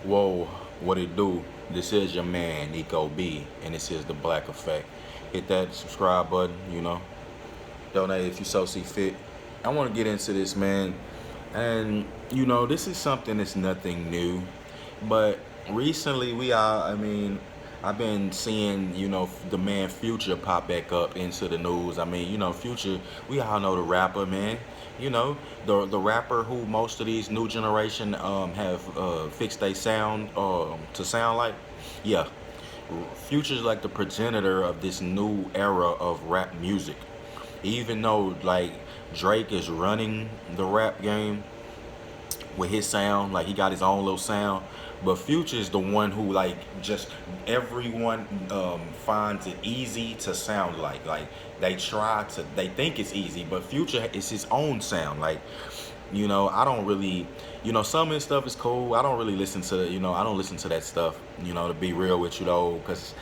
Whoa, what it do? This is your man, Nico B, and this is The Black Effect. Hit that subscribe button, donate if you so see fit. I want to get into this, man. And, this is something that's nothing new. But recently, I've been seeing, the man Future pop back up into the news. Future, we all know the rapper, man. The rapper who most of these new generation have fixed their sound to sound like. Yeah, Future's like the progenitor of this new era of rap music. Even though like Drake is running the rap game with his sound, like he got his own little sound. But Future is the one who like just everyone finds it easy to sound like. Like they think it's easy, but Future is his own sound. Like, I don't really, some of his stuff is cool. I don't really listen to, I don't listen to that stuff, to be real with you though, because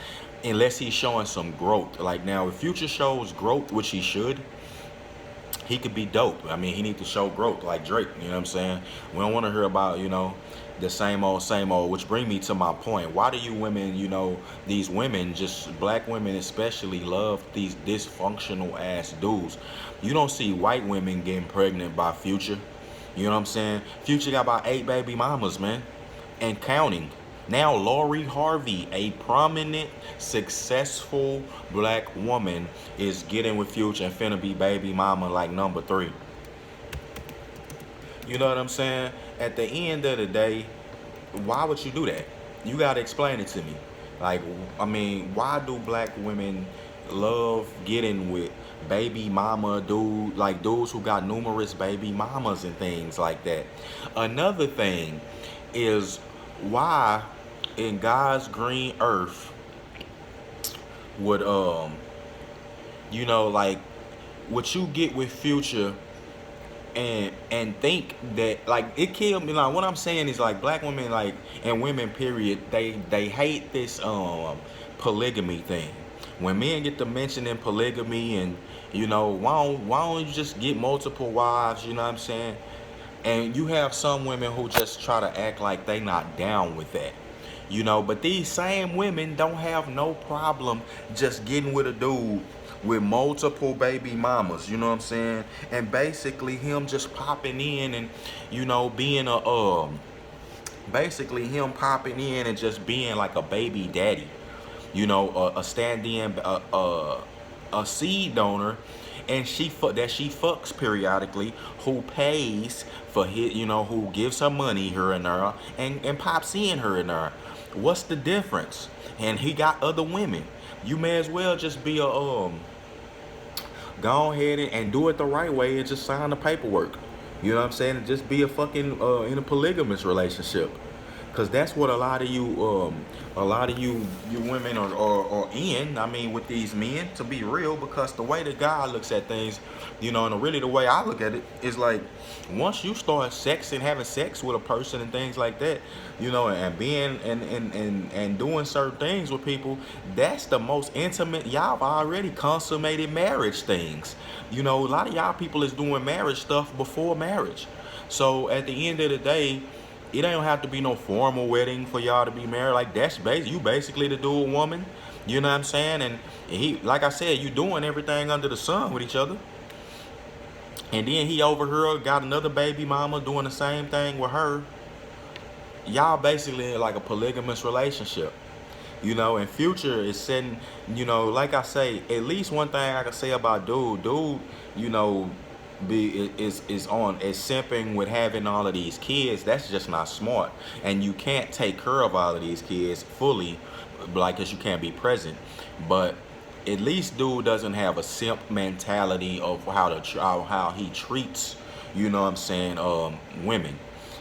unless he's showing some growth. Like now, if Future shows growth, which he should, he could be dope. He need to show growth like Drake. You know what I'm saying? We don't want to hear about, the same old, which bring me to my point. Why do you women, these women, just black women especially, love these dysfunctional ass dudes? You don't see white women getting pregnant by Future. You know what I'm saying? Future got about 8 baby mamas, man, and counting. Now Lori Harvey, a prominent, successful black woman, is getting with Future and finna be baby mama like number 3. You know what I'm saying? At the end of the day, why would you do that? You gotta explain it to me. Like, why do black women love getting with baby mama like dudes who got numerous baby mamas and things like that? Another thing is why in God's green earth would like what you get with Future and think that, like, it killed me. Like, what I'm saying is, like, black women, like, and women period, they hate this polygamy thing. When men get to mentioning polygamy and why don't you just get multiple wives? You know what I'm saying? And you have some women who just try to act like they not down with that. But these same women don't have no problem just getting with a dude with multiple baby mamas, you know what I'm saying? And basically him just popping in and, being basically him popping in and just being like a baby daddy, a stand-in, a seed donor, and she fucks periodically, who pays for his, who gives her money here and there, and pops in her and there. What's the difference? And he got other women. You may as well just be a go ahead and do it the right way and just sign the paperwork. You know what I'm saying? Just be a fucking in a polygamous relationship. Cause that's what a lot of you women are in. With these men, to be real, because the way that God looks at things, and really the way I look at it is like, once you start having sex with a person and things like that, and being and doing certain things with people, that's the most intimate. Y'all have already consummated marriage things. A lot of y'all people is doing marriage stuff before marriage. So at the end of the day, it don't have to be no formal wedding for y'all to be married. Like, that's you basically the dual woman. You know what I'm saying? And he, like I said, you doing everything under the sun with each other. And then he over here got another baby mama doing the same thing with her. Y'all basically like a polygamous relationship. And Future is setting, like I say, at least one thing I can say about dude, is simping with having all of these kids. That's just not smart. And you can't take care of all of these kids fully, like, because you can't be present. But at least dude doesn't have a simp mentality of how he treats, women.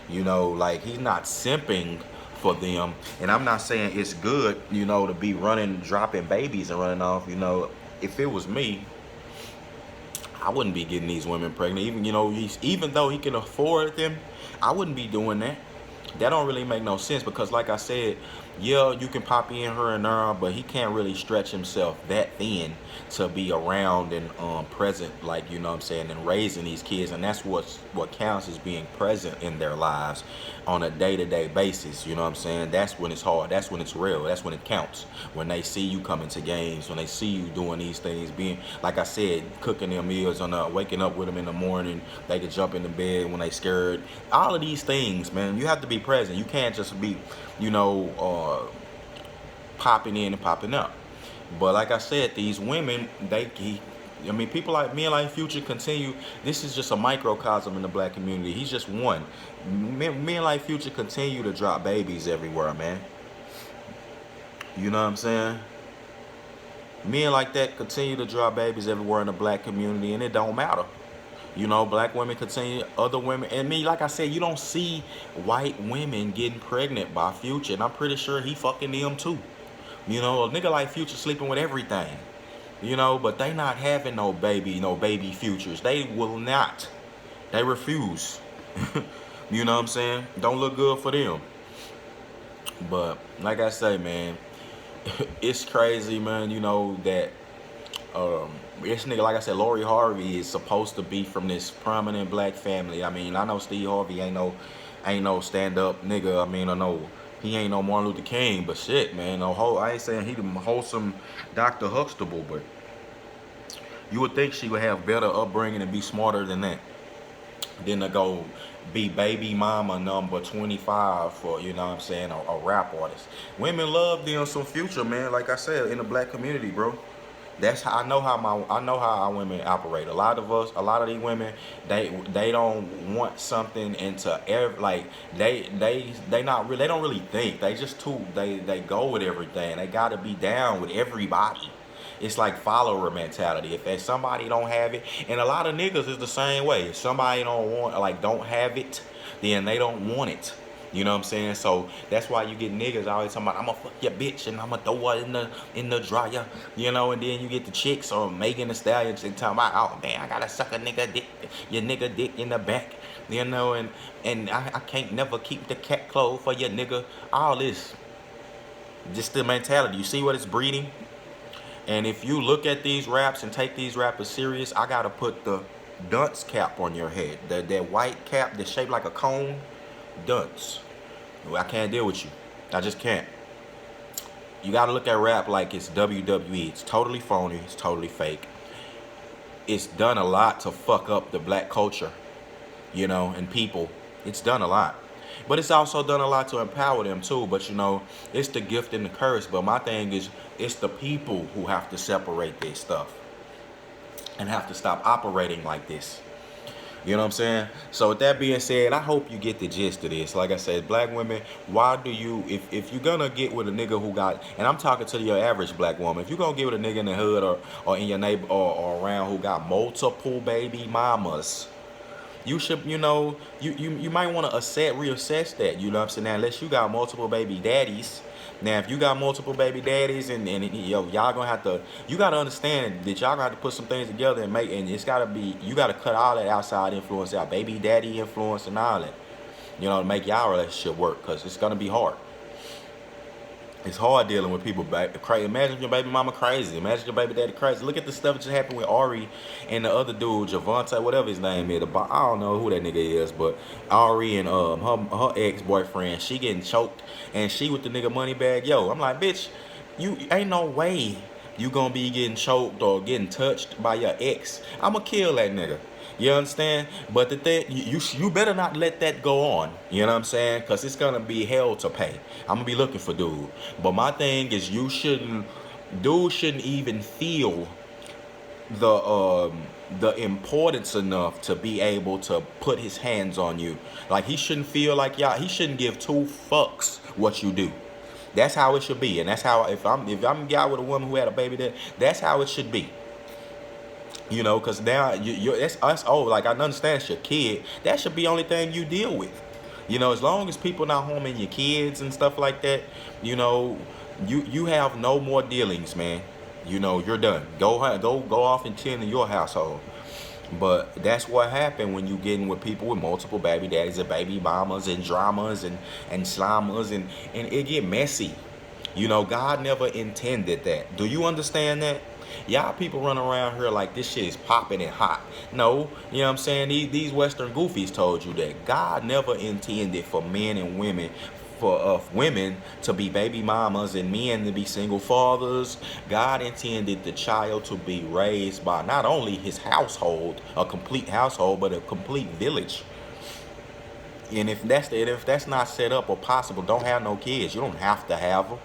Like, he's not simping for them. And I'm not saying it's good, to be dropping babies and running off. If it was me, I wouldn't be getting these women pregnant. Even though he can afford them, I wouldn't be doing that. That don't really make no sense, because like I said, Yeah, you can pop in here and there, but he can't really stretch himself that thin to be around and present, like, you know what I'm saying, and raising these kids. And that's what counts, is being present in their lives on a day-to-day basis. You know what I'm saying? That's when it's hard. That's when it's real. That's when it counts. When they see you coming to games, when they see you doing these things, being, like I said, cooking their meals, waking up with them in the morning. They could jump in the bed when they scared. All of these things, man, you have to be present. You can't just be, you know, popping in and popping up. But like I said, these women, I mean, people like me and like Future continue. This is just a microcosm in the black community. He's just one. Me and like Future continue to drop babies everywhere, man. You know what I'm saying? Men like that continue to drop babies everywhere in the black community, and it don't matter. You know, black women continue, other women, and me, like I said, you don't see white women getting pregnant by Future, and I'm pretty sure he fucking them too. You know, a nigga like Future sleeping with everything. You know, but they not having no baby futures. They will not. They refuse. You know what I'm saying? Don't look good for them. But like I say, man, it's crazy, man. You know that this nigga, like I said, Lori Harvey is supposed to be from this prominent black family. I mean, I know Steve Harvey ain't no stand up nigga. I mean, I know he ain't no Martin Luther King, but shit, man, I ain't saying he the wholesome Dr. Huxtable, but you would think she would have better upbringing and be smarter than that, than to go be baby mama number 25 for, you know what I'm saying, a rap artist. Women love them some Future, man. Like I said, in the black community, bro. That's how I know how our women operate. A lot of these women, they don't want something into every, like they not really, they don't really think. They just they go with everything. They gotta be down with everybody. It's like follower mentality. If somebody don't have it, and a lot of niggas is the same way. If somebody don't have it, then they don't want it. You know what I'm saying? So that's why you get niggas always talking about, I'm gonna fuck your bitch and I'm gonna throw her in the dryer. You know, and then you get the chicks or Megan Thee Stallion talking about, oh man, I gotta suck a nigga dick, your nigga dick in the back. You know, and I can't never keep the cat clothes for your nigga. All this, just the mentality. You see what it's breeding? And if you look at these raps and take these rappers serious, I gotta put the dunce cap on your head. That white cap that's shaped like a cone. Dunce. I can't deal with you. I just can't. You gotta look at rap like it's WWE. It's totally phony. It's totally fake. It's done a lot to fuck up the black culture, you know, and people. It's done a lot. But it's also done a lot to empower them too. But you know, it's the gift and the curse. But my thing is, it's the people who have to separate this stuff and have to stop operating like this. You know what I'm saying? So with that being said, I hope you get the gist of this. Like I said, black women, why do you, if you're gonna get with a nigga who got, and I'm talking to your average black woman, if you're gonna get with a nigga in the hood or in your neighbor or around who got multiple baby mamas, you should, you know, you might want to reassess that. You know what I'm saying? Now, unless you got multiple baby daddies. Now, if you got multiple baby daddies and yo, y'all gonna have to, you gotta understand that y'all gonna have to put some things together and it's gotta be, you gotta cut all that outside influence out, baby daddy influence and all that, you know, to make y'all relationship work, because it's gonna be hard. It's hard dealing with people crazy. Imagine your baby mama crazy. Imagine your baby daddy crazy. Look at the stuff that just happened with Ari and the other dude, Javante, whatever his name is. I don't know who that nigga is, but Ari and her ex-boyfriend, she getting choked, and she with the nigga money bag. Yo, I'm like, bitch, you ain't no way you gonna be getting choked or getting touched by your ex. I'ma kill that nigga. You understand? But the thing, you better not let that go on. You know what I'm saying? Because it's going to be hell to pay. I'm going to be looking for dude. But my thing is, dude shouldn't even feel the importance enough to be able to put his hands on you. Like, he shouldn't feel like he shouldn't give two fucks what you do. That's how it should be. And that's how, if I'm a guy with a woman who had a baby, that's how it should be. You know, because now that's us. Oh, like, I understand it's your kid. That should be the only thing you deal with. You know, as long as people not harming your kids and stuff like that, you know, you have no more dealings, man. You know, you're done. Go off and tend to your household. But that's what happened when you getting with people with multiple baby daddies and baby mamas and dramas and slamas, and it get messy. You know, God never intended that. Do you understand that? Y'all people run around here like this shit is popping and hot. No, you know what I'm saying? These Western goofies told you that. God never intended for men and women, for women to be baby mamas and men to be single fathers. God intended the child to be raised by not only his household, a complete household, but a complete village. And if that's not set up or possible, don't have no kids. You don't have to have them.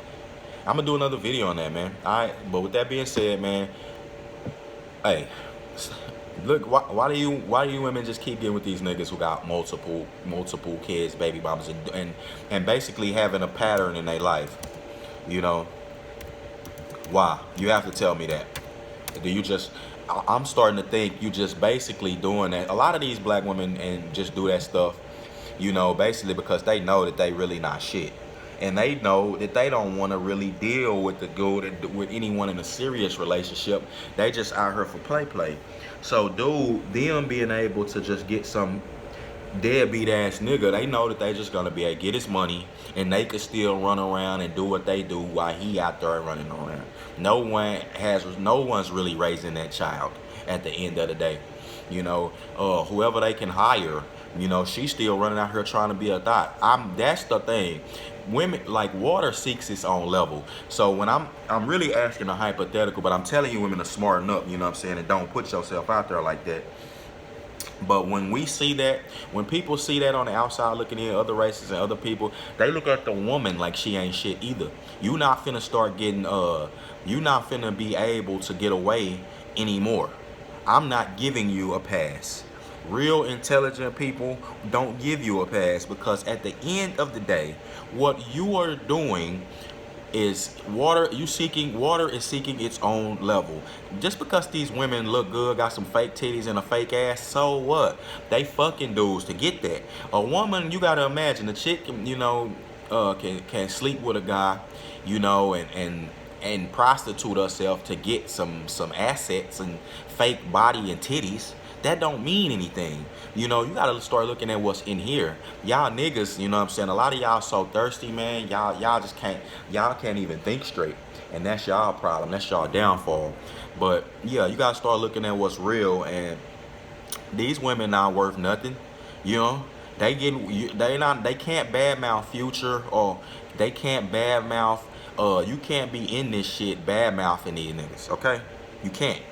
I'm gonna do another video on that, man. All right, but with that being said, man, hey, look, why do you women just keep getting with these niggas who got multiple kids, baby mamas, and basically having a pattern in their life? You know, why? You have to tell me that. Do you just? I'm starting to think you just basically doing that. A lot of these black women and just do that stuff, you know, basically because they know that they really not shit. And they know that they don't want to really deal with with anyone in a serious relationship. They just out here for play. So, dude, them being able to just get some deadbeat ass nigga, they know that they just gonna be able to get his money, and they could still run around and do what they do while he out there running around. No one's really raising that child at the end of the day. You know, whoever they can hire, you know, she's still running out here trying to be a thought. That's the thing. Women, like, water seeks its own level. So when I'm really asking a hypothetical, but I'm telling you women to smarten up, you know what I'm saying, and don't put yourself out there like that. But when we see that, when people see that on the outside looking in, other races and other people, they look at the woman like she ain't shit either. You not finna start getting, you not finna be able to get away anymore. I'm not giving you a pass. Real intelligent people don't give you a pass, because at the end of the day, what you are doing is water is seeking its own level. Just because these women look good, got some fake titties and a fake ass, so what? They fucking dudes to get that. A woman, you gotta imagine, a chick, you know, can sleep with a guy, you know, and prostitute herself to get some assets and fake body and titties. That don't mean anything. You know, you gotta start looking at what's in here. Y'all niggas, you know what I'm saying? A lot of y'all so thirsty, man. Y'all just can't even think straight. And that's y'all problem. That's y'all downfall. But yeah, you gotta start looking at what's real. And these women not worth nothing. You know, they can't badmouth Future, or they can't badmouth. You can't be in this shit badmouthing these niggas. Okay, you can't,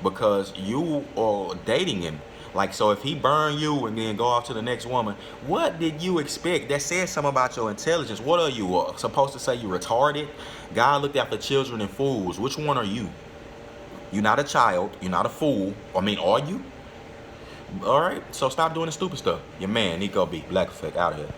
because you are dating him. Like, so if he burn you and then go off to the next woman, what did you expect? That says something about your intelligence. What are you, supposed to say you retarded? God looked after children and fools. Which one are you? You're not a child. You're not a fool. I mean, are you? All right, so stop doing the stupid stuff. Your man, Nico B. Black Effect, out of here.